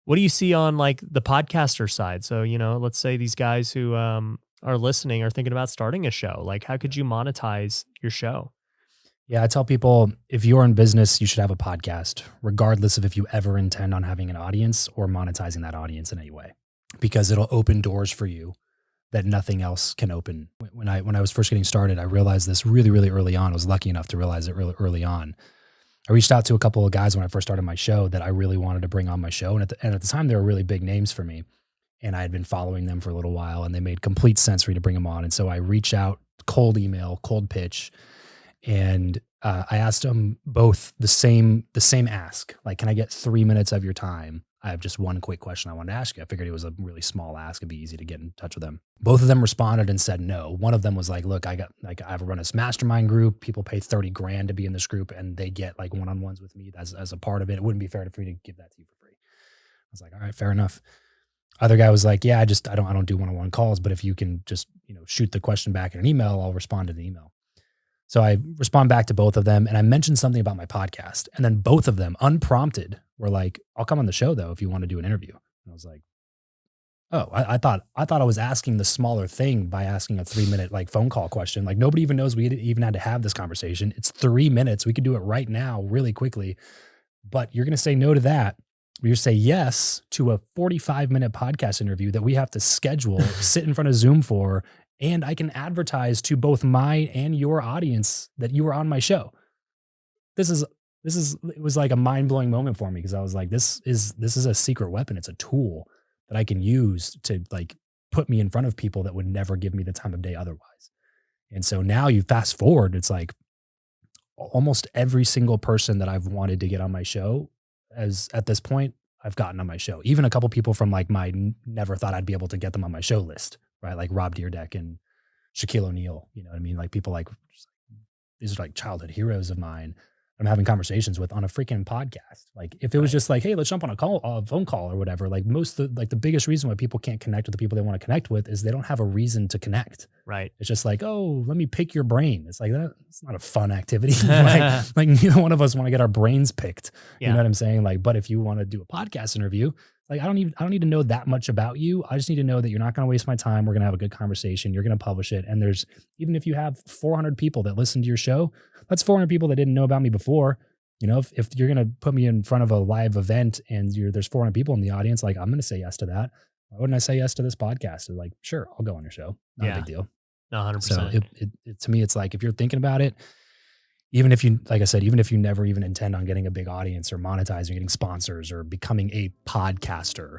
What do you see on like the podcaster side? So, let's say these guys who are listening are thinking about starting a show. Like, how could you monetize your show? Yeah, I tell people if you're in business, you should have a podcast, regardless of if you ever intend on having an audience or monetizing that audience in any way, because it'll open doors for you that nothing else can open. When I was first getting started, I realized this really, really early on. I was lucky enough to realize it really early on. I reached out to a couple of guys when I first started my show that I really wanted to bring on my show. And at the time, they were really big names for me. And I had been following them for a little while, and they made complete sense for me to bring them on. And so I reached out, cold email, cold pitch, and I asked them both the same ask. Like, can I get 3 minutes of your time? I have just one quick question I wanted to ask you. I figured it was a really small ask. It'd be easy to get in touch with them. Both of them responded and said no. One of them was like, look, I have run this mastermind group. People pay 30 grand to be in this group, and they get like one-on-ones with me as a part of it. It wouldn't be fair for me to give that to you for free. I was like, all right, fair enough. Other guy was like, yeah, I don't do one-on-one calls, but if you can just, shoot the question back in an email, I'll respond to the email. So I respond back to both of them, and I mentioned something about my podcast, and then both of them, unprompted, were like, I'll come on the show though if you want to do an interview. And I was like, oh, I thought I was asking the smaller thing by asking a 3-minute like phone call question. Like, nobody even knows we even had to have this conversation. It's 3 minutes. We could do it right now really quickly, but you're going to say no to that. You say yes to a 45-minute podcast interview that we have to schedule, sit in front of Zoom for, and I can advertise to both my and your audience that you were on my show. It was like a mind-blowing moment for me, because I was like, this is a secret weapon. It's a tool that I can use to like put me in front of people that would never give me the time of day otherwise. And so now you fast forward, it's like almost every single person that I've wanted to get on my show at this point, I've gotten on my show. Even a couple people from like my never thought I'd be able to get them on my show list, right? Like Rob Deerdeck and Shaquille O'Neal, you know what I mean? Like people like, these are like childhood heroes of mine I'm having conversations with on a freaking podcast. Like if it was just like, hey, let's jump on a phone call or whatever, like the biggest reason why people can't connect with the people they want to connect with is they don't have a reason to connect. Right. It's just like, oh, let me pick your brain. It's like, it's not a fun activity. like neither one of us want to get our brains picked. Yeah. You know what I'm saying? Like, but if you want to do a podcast interview, like I don't need to know that much about you. I just need to know that you're not going to waste my time. We're going to have a good conversation. You're going to publish it. And even if you have 400 people that listen to your show, that's 400 people that didn't know about me before. If you're going to put me in front of a live event and there's 400 people in the audience, like I'm going to say yes to that. Why wouldn't I say yes to this podcast? They're like, sure, I'll go on your show. Not a big deal. No, 100%. So to me, it's like, if you're thinking about it, even if you never even intend on getting a big audience or monetizing, getting sponsors or becoming a podcaster,